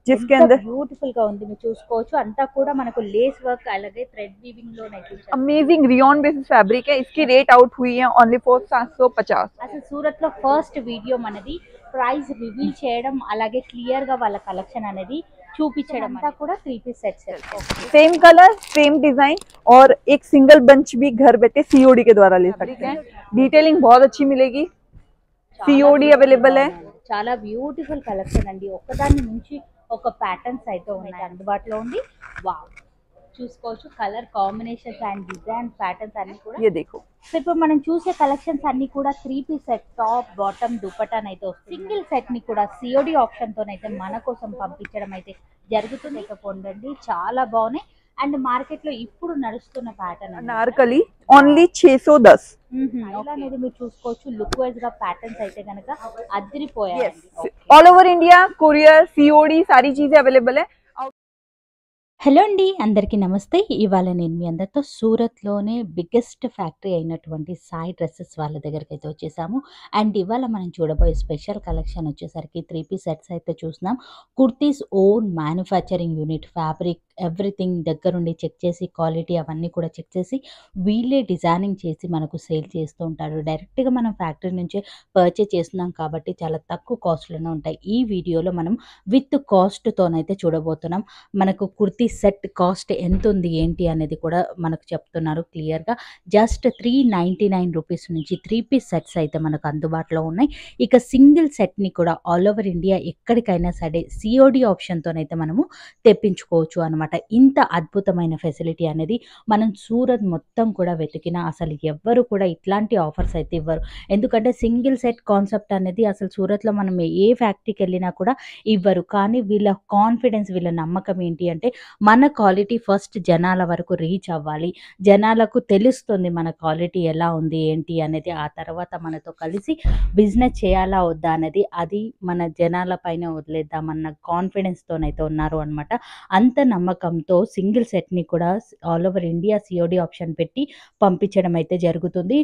जिसके अंदर బ్యూటిఫుల్ గా ఉంది, మీరు చూసుకోవచ్చు. అంతా కూడా మనకు లేస్ వర్క్ అలాగే థ్రెడ్ వీవింగ్ లో अमेजिंग रियॉन बेसिस फैब्रिक है. इसकी रेट आउट हुई है ओनली फॉर 750. అసలు సూరత్ లో ఫస్ట్ వీడియో మనది ప్రైస్ రివీల్ చేయడం అలాగే క్లియర్ గా వాళ్ళ కలెక్షన్ అనేది చూపించడం. అంతా కూడా 3 piece sets. Same colour same design और एक सिंगल बंच भी घर बैठे सीओडी के द्वारा ले सकते हैं. डिटेलिंग बहुत अच्छी मिलेगी. सीओडी अवेलेबल है. చాలా బ్యూటిఫుల్ కలెక్షన్ అండి. ఒక్కదాని నుంచి ఒక ప్యాటర్న్స్ అయితే ఉన్నాయి అందుబాటులో ఉంది. వావ్, చూసుకోవచ్చు colour combinations and design patterns అన్ని కూడా. ये देखो, సో ఇప్పుడు మనం చూసే కలెక్షన్స్ అన్ని కూడా 3 పీస్ సెట్, టాప్ బాటమ్ దుపట్టాన్ అయితే వస్తుంది. సింగిల్ సెట్ ని కూడా సిఓడి ఆప్షన్ తోనైతే మన కోసం పంపించడం అయితే జరుగుతుంది. పొందండి, చాలా బాగున్నాయి. అండ్ మార్కెట్ లో ఇప్పుడు నడుస్తున్న ప్యాటర్న్ अनारकली ओनली 610. అనేది మీరు చూసుకోవచ్చు. లుక్ వైజ్ గా ప్యాటర్న్స్ అయితే కనుక అదిరిపోయాయి. All over India courier COD सारी चीजें अवेलेबल है. హలో అండి, అందరికీ నమస్తే. ఇవాళ నేను మీ అందరితో సూరత్లోనే బిగ్గెస్ట్ ఫ్యాక్టరీ అయినటువంటి సాయి డ్రెస్సెస్ వాళ్ళ దగ్గరికి అయితే వచ్చేసాము. అండ్ ఇవాళ మనం చూడబోయే స్పెషల్ కలెక్షన్ వచ్చేసరికి 3 పీస్ సెట్స్ అయితే చూస్తున్నాం. Kurtis own manufacturing unit, fabric everything దగ్గరుండి చెక్ చేసి క్వాలిటీ అవన్నీ కూడా చెక్ చేసి వీళ్ళే డిజైనింగ్ చేసి మనకు సేల్ చేస్తూ ఉంటారు. డైరెక్ట్గా మనం ఫ్యాక్టరీ నుంచే పర్చేజ్ చేస్తున్నాం కాబట్టి చాలా తక్కువ కాస్ట్లోనే ఉంటాయి. ఈ వీడియోలో మనం విత్ కాస్ట్తోనైతే చూడబోతున్నాం. మనకు కుర్తీ సెట్ కాస్ట్ ఎంత ఉంది ఏంటి అనేది కూడా మనకు చెప్తున్నారు క్లియర్గా. జస్ట్ 399 రూపీస్ నుంచి 3 పీస్ సెట్స్ అయితే మనకు అందుబాటులో ఉన్నాయి. ఇక సింగిల్ సెట్ని కూడా ఆల్ ఓవర్ ఇండియా ఎక్కడికైనా సరే సిఓడి ఆప్షన్తోనైతే మనము తెప్పించుకోవచ్చు అనమాట. ఇంత అద్భుతమైన ఫెసిలిటీ అనేది మనం సూరత్ మొత్తం కూడా వెతికినా అసలు ఎవ్వరు కూడా ఇట్లాంటి ఆఫర్స్ అయితే ఇవ్వరు. ఎందుకంటే సింగిల్ సెట్ కాన్సెప్ట్ అనేది అసలు సూరత్లో మనం ఏ ఫ్యాక్టరీకి వెళ్ళినా కూడా ఇవ్వరు. కానీ వీళ్ళ కాన్ఫిడెన్స్, వీళ్ళ నమ్మకం ఏంటి అంటే మన క్వాలిటీ ఫస్ట్ జనాల వరకు రీచ్ అవ్వాలి, జనాలకు తెలుస్తుంది మన క్వాలిటీ ఎలా ఉంది ఏంటి అనేది. ఆ తర్వాత మనతో కలిసి బిజినెస్ చేయాలా వద్దా అనేది అది మన జనాల పైన వదిలేద్దామన్న కాన్ఫిడెన్స్తోనైతే ఉన్నారు అనమాట. అంత నమ్మకంతో సింగిల్ సెట్ని కూడా all over India COD option పెట్టి పంపించడం అయితే జరుగుతుంది.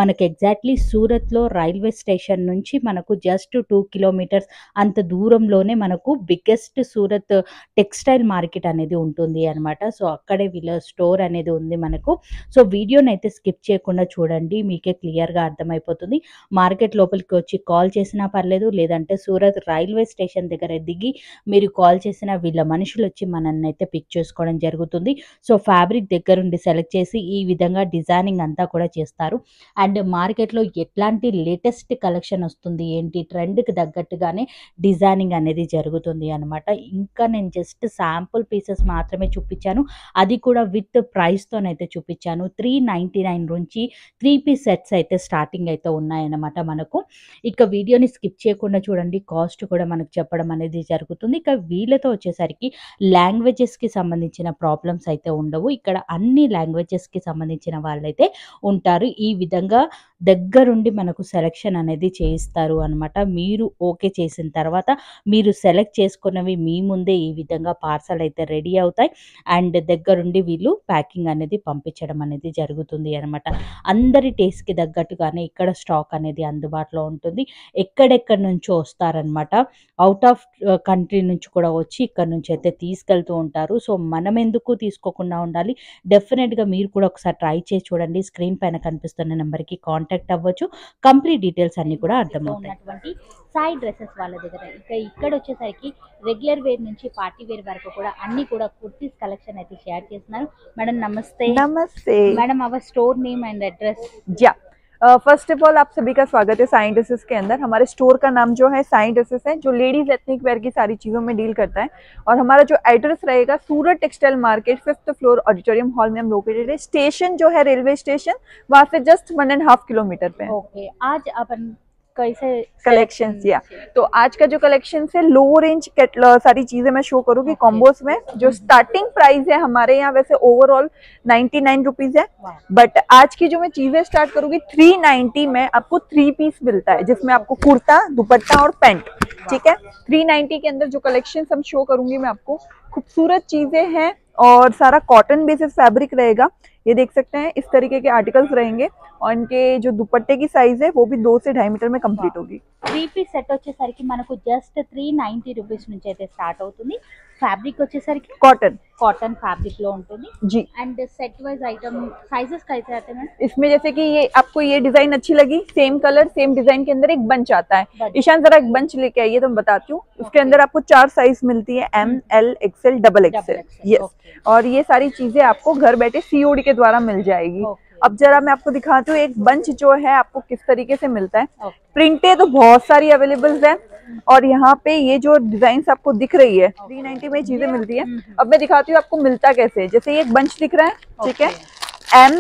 మనకు ఎగ్జాక్ట్లీ సూరత్లో రైల్వే స్టేషన్ నుంచి మనకు జస్ట్ 2 కిలోమీటర్స్ అంత దూరంలోనే మనకు బిగ్గెస్ట్ సూరత్ టెక్స్టైల్ మార్కెట్ అనేది ఉంటుంది అనమాట. సో అక్కడే వీళ్ళ స్టోర్ అనేది ఉంది మనకు. సో వీడియోని అయితే స్కిప్ చేయకుండా చూడండి, మీకే క్లియర్గా అర్థమైపోతుంది. మార్కెట్ లోపలికి వచ్చి కాల్ చేసినా పర్లేదు, లేదంటే సూరత్ రైల్వే స్టేషన్ దగ్గర దిగి మీరు కాల్ చేసిన వీళ్ళ మనుషులు వచ్చి మనల్ని అయితే పిక్ చేసుకోవడం జరుగుతుంది. సో ఫ్యాబ్రిక్ దగ్గరుండి సెలెక్ట్ చేసి ఈ విధంగా డిజైనింగ్ అంతా కూడా చేస్తారు. అండ్ మార్కెట్లో ఎట్లాంటి లేటెస్ట్ కలెక్షన్ వస్తుంది ఏంటి, ట్రెండ్కి తగ్గట్టుగానే డిజైనింగ్ అనేది జరుగుతుంది అనమాట. ఇంకా నేను జస్ట్ శాంపుల్ పీసెస్ మాత్రమే చూపించాను, అది కూడా విత్ ప్రైస్తోనైతే చూపించాను. 399 నుంచి 3 పీస్ సెట్స్ అయితే స్టార్టింగ్ అయితే ఉన్నాయన్నమాట మనకు. ఇక వీడియోని స్కిప్ చేయకుండా చూడండి, కాస్ట్ కూడా మనకు చెప్పడం అనేది జరుగుతుంది. ఇక వీళ్ళతో వచ్చేసరికి లాంగ్వేజెస్కి సంబంధించిన ప్రాబ్లమ్స్ అయితే ఉండవు. ఇక్కడ అన్ని లాంగ్వేజెస్కి సంబంధించిన వాళ్ళైతే ఉంటారు. ఈ విధంగా దగ్గరుండి మనకు సెలెక్షన్ అనేది చేయిస్తారు అనమాట. మీరు ఓకే చేసిన తర్వాత మీరు సెలెక్ట్ చేసుకున్నవి మీ ముందే ఈ విధంగా పార్సల్ అయితే రెడీ అవుతాయి. అండ్ దగ్గరుండి వీళ్ళు ప్యాకింగ్ అనేది పంపించడం అనేది జరుగుతుంది అనమాట. అందరి టేస్ట్కి తగ్గట్టుగానే ఇక్కడ స్టాక్ అనేది అందుబాటులో ఉంటుంది. ఎక్కడెక్కడి నుంచో వస్తారనమాట, అవుట్ ఆఫ్ కంట్రీ నుంచి కూడా వచ్చి ఇక్కడ నుంచి అయితే తీసుకెళ్తూ ఉంటారు. సో మనం ఎందుకు తీసుకోకుండా ఉండాలి, డెఫినెట్గా మీరు కూడా ఒకసారి ట్రై చేసి చూడండి. స్క్రీన్ పైన కనిపిస్తున్న నెంబర్కి కాంటాక్ట్ అవ్వచ్చు, కంప్లీట్ డీటెయిల్స్ అన్ని కూడా అర్థమవుతాయి. సాయి డ్రెస్సెస్ వాళ్ళ దగ్గర ఇక్కడ వచ్చేసరికి రెగ్యులర్ వేర్ నుంచి పార్టీ వేర్ వరకు కూడా అన్ని కూడా కుర్తీస్ కలెక్షన్ అయితే షేర్ చేస్తున్నారు. మేడం నమస్తే. नमस्ते madam, our store name and address. या फर्स्ट ऑफ ऑल आप सभी का स्वागत है साई ड्रेसेस के अंदर. हमारे स्टोर का नाम जो है साई ड्रेसेस है, जो लेडीज एथनिक वेयर की सारी चीज़ों में डील करता है. और हमारा जो एड्रेस रहेगा Surat textile market 5th floor auditorium hall में हम लोकेटेड है. स्टेशन जो है रेलवे स्टेशन, वहाँ से जस्ट 1.5 किलोमीटर पे. ओके, आज अपन कैसे कलेक्शंस या तो आज का जो कलेक्शन है लो रेंज सारी चीजें मैं शो करूंगी कॉम्बोस में. जो स्टार्टिंग प्राइस है हमारे यहाँ वैसे ओवरऑल 99 रुपीज है, बट आज की जो मैं चीजें स्टार्ट करूंगी 390 में आपको 3 पीस मिलता है, जिसमें आपको कुर्ता, दुपट्टा और पैंट. ठीक है, 390 के अंदर जो कलेक्शन हम शो करूंगी मैं आपको, खूबसूरत चीजें हैं और सारा कॉटन बेसिस फैब्रिक रहेगा. ये देख सकते हैं इस तरीके के आर्टिकल्स रहेंगे और इनके जो दुपट्टे की साइज है वो भी 2 से 2.5 मीटर में कंप्लीट होगी। 3 पीस సెట్ వచ్చేసరికి మనకు జస్ట్ 390 రూపీస్ నుంచి అయితే స్టార్ట్ అవుతుంది। ఫ్యాబ్రిక్ వచ్చేసరికి कॉटन फैब्रिक లో ఉంటుంది जी। And set wise item sizes कैसे आते हैं इसमें? जैसे कि ये आपको ये डिजाइन अच्छी लगी, सेम कलर सेम डिजाइन के अंदर एक बंच आता है। ईशान जरा एक बंच लेके आइए तो मैं बताती हूँ। उसके अंदर आपको 4 साइज मिलती है, M, L, XL, double XL. Yes, और ये सारी चीजें आपको घर बैठे सीओडी के द्वारा मिल जाएगी। अब जरा मैं आपको दिखाती हूँ एक बंच जो है आपको किस तरीके से मिलता है। प्रिंटें तो बहुत सारी अवेलेबल है और यहाँ पे ये जो डिजाइन आपको दिख रही है 390 में चीजें मिलती है। अब मैं दिखाती हूँ आपको मिलता कैसे। जैसे ये एक बंच दिख रहा है, ठीक है, M,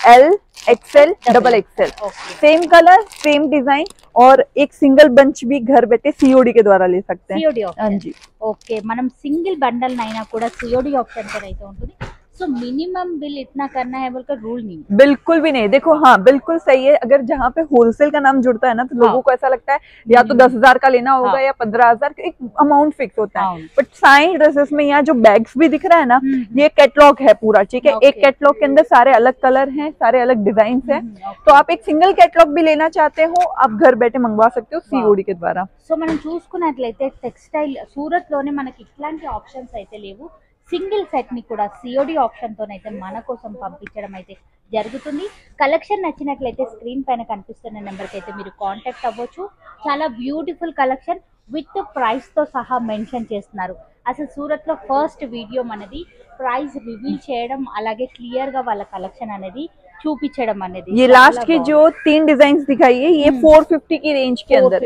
L, XL, double XL, same colour same design और एक सिंगल बंच भी घर बैठे सीओडी के द्वारा ले सकते हैं। सीओडी हाँ जी, ఓకే మనం సింగిల్ బండల్ నైనా కూడా सीओडी ऑप्शन पर అయితే ఉంటుంది। सो मिनिमम बिल इतना करना है बोलकर रूल नहीं, बिल्कुल भी नहीं। देखो हाँ बिल्कुल सही है। अगर जहाँ पे होलसेल का नाम जुड़ता है ना तो लोगों को ऐसा लगता है या तो 10,000 का लेना होगा या 15,000, एक अमाउंट फिक्स होता है। बट साइन ड्रेसेस में यहाँ जो बैग्स भी दिख रहा है ना, ये कैटलॉग है पूरा, ठीक है। एक कैटलॉग के अंदर सारे अलग कलर हैं, सारे अलग डिजाइन हैं। तो आप एक सिंगल कैटलॉग भी लेना चाहते हो, आप घर बैठे मंगवा सकते हो सीओडी के द्वारा। సో మనం చూసుకున్నట్లయితే టెక్స్టైల్ సూరత్ లోనే మనకి ఇట్లాంటి ఆప్షన్స్ అయితే లేవు। సింగిల్ సెట్ ని కూడా సిఓడి ఆప్షన్ తోనైతే మన కోసం పంపించడం అయితే జరుగుతుంది। కలెక్షన్ నచ్చినట్లయితే స్క్రీన్ పైన కనిపిస్తున్న నెంబర్ కి అయితే మీరు కాంటాక్ట్ అవ్వచ్చు। చాలా బ్యూటిఫుల్ కలెక్షన్ విత్ ప్రైస్ తో సహా మెన్షన్ చేస్తున్నారు। అసలు సూరత్ లో ఫస్ట్ వీడియో మనది ప్రైస్ రివీల్ చేయడం, అలాగే క్లియర్ గా వాళ్ళ కలెక్షన్ అనేది చూపించడం అనేది। ये लास्ट की जो 3 डिजाइन दिखाई है ये 450 की रेंज के अंदर,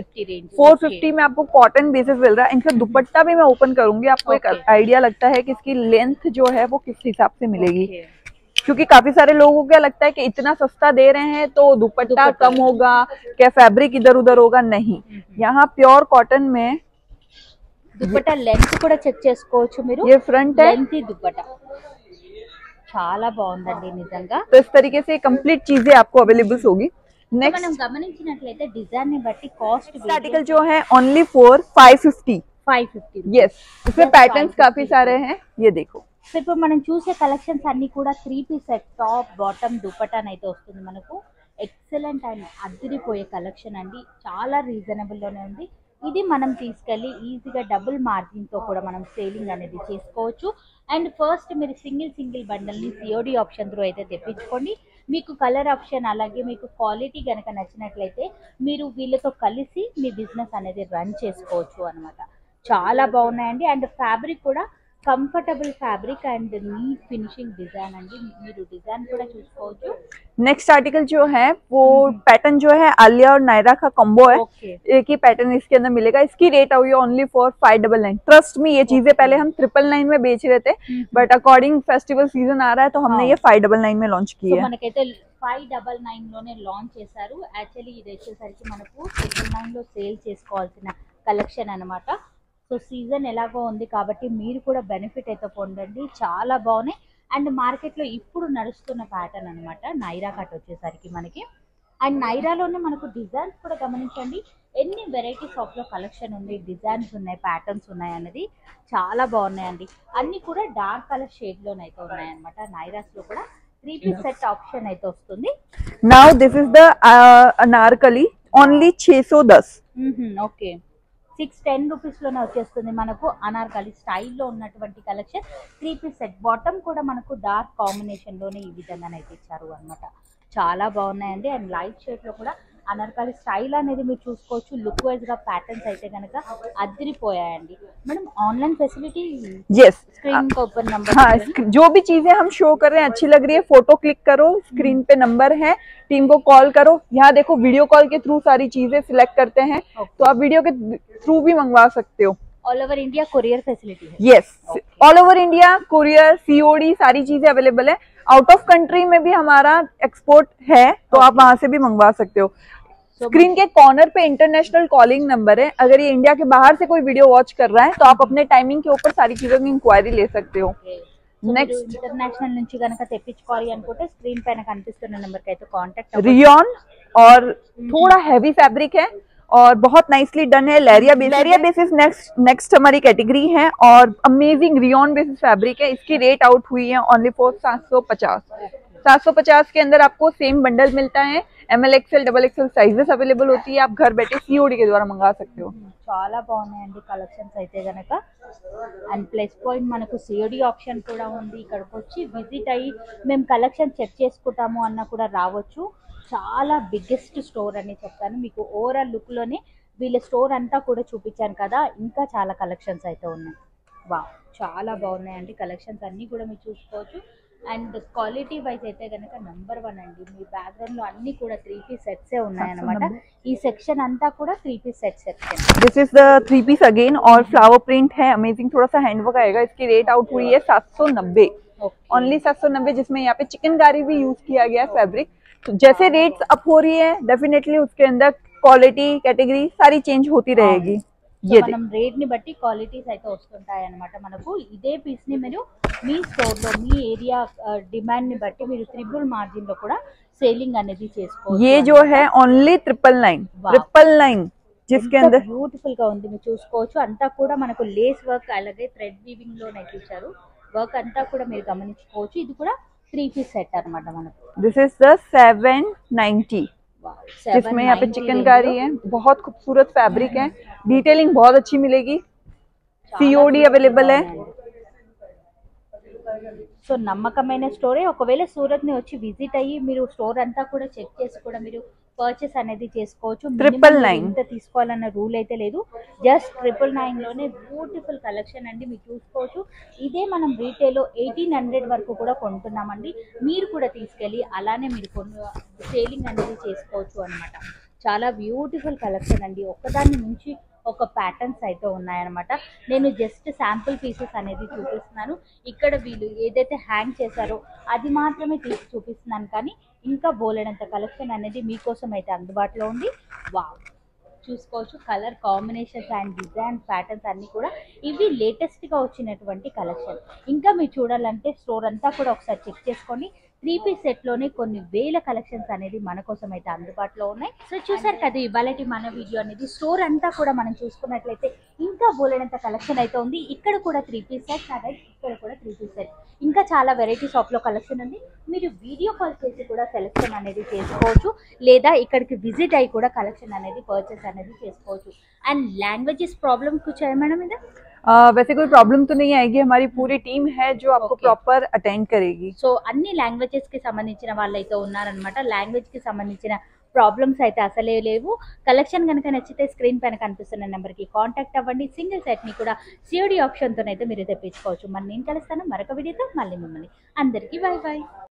450 में आपको कॉटन बेसिस मिल रहा है। इनका दुपट्टा भी मैं ओपन करूंगी, आपको एक आइडिया लगता है कि इसकी लेंथ जो है वो किस हिसाब से मिलेगी। क्योंकि काफी सारे लोगों को क्या लगता है कि इतना सस्ता दे रहे हैं तो दुपट्टा कम होगा, क्या फैब्रिक इधर उधर होगा। नहीं, यहाँ प्योर कॉटन में दुपट्टा लेंथ కూడా చెక్ చేసుకోవచ్చు మీరు। ये फ्रंट है, लेंथ दुपट्टा చాలా బాగుందండి నిజంగా। तो इस तरीके से कंप्लीट चीजें आपको अवेलेबल होगी। नेक्स्ट మనం గమనించినట్లయితే డిజైన్ ని బట్టి కాస్ట్ आर्टिकल जो है ओनली फॉर 550। यस, इसमें पैटर्न्स काफी सारे हैं, ये देखो। సో ఇప్పుడు మనం చూసే కలెక్షన్స్ అన్ని కూడా 3 piece set, top bottom dupatta అయితే వస్తుంది మనకు। ఎక్సలెంట్ అండ్ అదిరిపోయే కలెక్షన్ అండి, చాలా రీజనబుల్ లోనే ఉంది। ఇది మనం తీసుకెళ్ళి ఈజీగా డబుల్ మార్జిన్ తో కూడా మనం సేలింగ్ అనేది చేసుకోవచ్చు। అండ్ ఫస్ట్ మీరు సింగిల్ బండల్ ని సిఓడి ఆప్షన్ త్రూ అయితే తెప్పించుకోండి। మీకు కలర్ ఆప్షన్ అలాగే మీకు క్వాలిటీ గనక నచ్చినట్లయితే మీరు వీళ్ళతో కలిసి మీ బిజినెస్ అనేది రన్ చేసుకోవచ్చు అన్నమాట। చాలా బాగున్నాయండి। అండ్ ఫ్యాబ్రిక్ కూడా comfortable fabric and neat finishing design अंडी, మీరు డిజైన్ కూడా చూసుకోవచ్చు। नेक्स्ट आर्टिकल जो है वो पैटर्न जो है आलिया और नायरा का कॉम्बो है। एक ही पैटर्न इसके अंदर मिलेगा। इसकी रेट आई है ओनली फॉर 599। ट्रस्ट में ये चीजें पहले हम 999 में बेच रहे थे, बट अकॉर्डिंग फेस्टिवल सीजन आ रहा है तो हमने ये 599 में लॉन्च की है। మనకైతే 599 లోనే లాంచ్ చేశారు। యాక్చువల్లీ ఇది వచ్చేసరికి మనకు 999 లో సేల్ చేసుకోవాల్సిన కలెక్షన్ అన్నమాట। సో సీజన్ ఎలాగో ఉంది కాబట్టి మీరు కూడా బెనిఫిట్ అయితే పొందండి, చాలా బాగున్నాయి। అండ్ మార్కెట్లో ఇప్పుడు నడుస్తున్న ప్యాటర్న్ అనమాట నైరా కట్ వచ్చేసరికి మనకి। అండ్ నైరాలోనే మనకు డిజైన్స్ కూడా గమనించండి, ఎన్ని వెరైటీస్ ఆఫ్ లో కలెక్షన్ ఉంది, డిజైన్స్ ఉన్నాయి, ప్యాటర్న్స్ ఉన్నాయి అన్నది చాలా బాగున్నాయండి। అన్ని కూడా డార్క్ కలర్ షేడ్ లోనైతే ఉన్నాయి అనమాట। నైరాస్ లో కూడా 3 పీస్ సెట్ ఆప్షన్ అయితే వస్తుంది। Now this is the Anarkali only 610। Okay, 610 rupees లోనే వచ్చేస్తుంది మనకు అనార్కలి స్టైల్లో ఉన్నటువంటి కలెక్షన్। 3 పీస్ సెట్, బాటమ్ కూడా మనకు డార్క్ కాంబినేషన్ లోనే ఈ విధంగానైతే ఇచ్చారు అన్నమాట। చాలా బాగున్నాయండి। అండ్ లైట్ షేడ్ లో కూడా అనార్కలి స్టైల్ అనేది మీరు చూసుకోవచ్చు। లుక్ వైజ్ గా ప్యాటర్న్స్ అయితే కనుక అదిరిపోయాయండి। Madam online facility? Yes, screen को ऊपर नंबर, हाँ, जो भी चीजें हम शो कर रहे हैं अच्छी लग रही है, फोटो क्लिक करो, स्क्रीन पे नंबर है, टीम को कॉल करो। यहाँ देखो वीडियो कॉल के थ्रू सारी चीजें सिलेक्ट करते हैं, तो आप वीडियो के थ्रू भी मंगवा सकते हो। All over India courier facility है? Yes, all over India courier, COD सारी चीजें अवेलेबल है। आउट ऑफ कंट्री में भी हमारा एक्सपोर्ट है, तो आप वहां से भी मंगवा सकते हो। स्क्रीन के कॉर्नर पे इंटरनेशनल कॉलिंग नंबर है। अगर ये इंडिया के बाहर से कोई वीडियो वॉच कर रहा है तो आप अपने टाइमिंग के ऊपर सारी चीजों की इंक्वायरी ले सकते हो। नेक्स्ट इंटरनेशनल నుంచి గనుక తెప్పించుకోవాలి అనుకుంటే స్క్రీన్ పైన కనిపిస్తున్న నెంబర్ కి అయితే కాంటాక్ట్ అవ్వండి। रियॉन और थोड़ा हैवी फैब्रिक है और बहुत नाइसली डन है। लेरिया बेसिस नेक्स्ट हमारी कैटेगरी है और अमेजिंग रियॉन बेसिस फैब्रिक है। इसकी रेट आउट हुई है ओनली फॉर 750। 750 के अंदर आपको सेम बंडल मिलता है। ML XL XXL sizes available होती है, आप घर बैठे COD के द्वारा मंगा सकते हो। చాలా బాగున్నాయండి కలెక్షన్స్ అయితే గనక. అండ్ ప్లస్ పాయింట్ మనకు సిఓడి ఆప్షన్ కూడా ఉంది. ఇక్కడికి వచ్చి విజిట్ అయ్యి మేము కలెక్షన్ చెక్ చేసుకుంటాము అన్న కూడా రావచ్చు. చాలా బిగ్గెస్ట్ స్టోర్ అని చెప్తాను మీకు. ఓవరాల్ లుక్లోనే వీళ్ళ స్టోర్ అంతా కూడా చూపించాను కదా, ఇంకా చాలా కలెక్షన్స్ అయితే ఉన్నాయి. వా చాలా బాగున్నాయండి కలెక్షన్స్ అన్నీ కూడా మీరు చూసుకోవచ్చు. అండ్ క్వాలిటీ వైజ్ అయితే కనుక నంబర్ 1 అండి. మీ బ్యాక్గ్రౌండ్ లో అన్ని కూడా 3 పీస్ సెట్సే ఉన్నాయన్నమాట. ఈ సెక్షన్ అంతా కూడా 3 piece set section. This is the 3 piece again और फ्लावर प्रिंट है, अमेजिंग, थोड़ा सा हैंडवर्क आएगा। इसकी रेट आउट हुई है 790 ओनली 790, जिसमें यहाँ पे चिकनकारी भी यूज किया गया है फैब्रिक। तो जैसे रेट्स अप हो रही है डेफिनेटली उसके अंदर क्वालिटी कैटेगरी सारी चेंज होती रहेगी। ये మనం రేట్ ని బట్టి క్వాలిటీస్ అయితే వస్తుంటాయి అన్నమాట. మనకు ఇదే పీస్ ని మీరు మీ స్టోర్ లో మీ ఏరియా డిమాండ్ ని బట్టి మీరు ట్రిపుల్ మార్జిన్ లో కూడా సేలింగ్ అనేది చేసుకోవచ్చు. ये जो है ओनली 999 जिसके अंदर బ్యూటిఫుల్ గా ఉంది, మీరు చూసుకోవచ్చు. అంతా కూడా మనకు లేస్ వర్క్ అలాగే థ్రెడ్ వీవింగ్ లో ఇచ్చారు. వర్క్ అంతా కూడా మీరు గమనించుకోవచ్చు. ఇది కూడా 3 పీస్ సెట్ అన్నమాట మనకు. दिस इज द 790 जिसमें यहाँ पे चिकनकारी है। बहुत खूबसूरत फैब्रिक है, डिटेलिंग बहुत अच्छी मिलेगी। COD अवेलेबल है। సో నమ్మకమైన స్టోరే. ఒకవేళ సూరత్ ని వచ్చి విజిట్ అయ్యి మీరు స్టోర్ అంతా కూడా చెక్ చేసి కూడా మీరు పర్చేస్ అనేది చేసుకోవచ్చు. 999 ఇంత తీసుకోవాలన్న రూల్ అయితే లేదు. జస్ట్ 999 లోనే బ్యూటిఫుల్ కలెక్షన్ అండి, మీరు చూసుకోవచ్చు. ఇదే మనం రీటైల్ 1800 వరకు కూడా కొంటున్నామండి. మీరు కూడా తీసుకెళ్ళి అలానే మీరు సేలింగ్ అనేది చేసుకోవచ్చు అన్నమాట. చాలా బ్యూటిఫుల్ కలెక్షన్ అండి. ఒక్కదాని నుంచి ఒక ప్యాటర్న్స్ అయితే ఉన్నాయన్నమాట. నేను జస్ట్ శాంపుల్ పీసెస్ అనేది చూపిస్తున్నాను. ఇక్కడ వీళ్ళు ఏదైతే హ్యాంగ్ చేశారో అది మాత్రమే తీసి చూపిస్తున్నాను, కానీ ఇంకా బోలెడంత కలెక్షన్ అనేది మీకోసం అయితే అందుబాటులో ఉంది. వావ్, చూసుకోవచ్చు. Colour combinations and design patterns అన్నీ కూడా ఇవి లేటెస్ట్గా వచ్చినటువంటి కలెక్షన్. ఇంకా మీరు చూడాలంటే స్టోర్ అంతా కూడా ఒకసారి చెక్ చేసుకోండి. 3 పీస్ సెట్లోనే కొన్ని వేల కలెక్షన్స్ అనేది మన కోసం అయితే అందుబాటులో ఉన్నాయి. సో చూసారు కదా ఇవాళ మన వీడియో అనేది. స్టోర్ అంతా కూడా మనం చూసుకున్నట్లయితే ఇంకా బోలెడంత కలెక్షన్ అయితే ఉంది. ఇక్కడ కూడా 3 పీస్ సెట్, అదే ఇక్కడ కూడా 3 పీస్ సెట్, ఇంకా చాలా వెరైటీ షాప్లో కలెక్షన్ ఉంది. మీరు వీడియో కాల్ చేసి కూడా సెలెక్షన్ అనేది చేసుకోవచ్చు, లేదా ఇక్కడికి విజిట్ అయ్యి కూడా కలెక్షన్ అనేది పర్చేస్ అనేది చేసుకోవచ్చు. అండ్ లాంగ్వేజెస్ प्रॉब्लम कुछ है मैडम इधर? वैसे कोई प्रॉब्लम तो नहीं आएगी, हमारी पूरी टीम है जो आपको प्रॉपर अटेंड करेगी। సో అన్ని లాంగ్వేజెస్ కి సంబంధించిన వాళ్ళు అయితే ఉన్నారనమాట. లాంగ్వేజ్ కి సంబంధించిన ప్రాబ్లమ్స్ అయితే అసలే లేవు. కలెక్షన్ కనుక నచ్చితే స్క్రీన్ పైన కనిపిస్తున్న నెంబర్కి కాంటాక్ట్ అవ్వండి. సింగిల్ సెట్ని కూడా COD ఆప్షన్తోనైతే మీరు తెప్పించుకోవచ్చు. మరి నేను కలుస్తాను మరొక వీడియోతో. మళ్ళీ మిమ్మల్ని అందరికీ బై బై.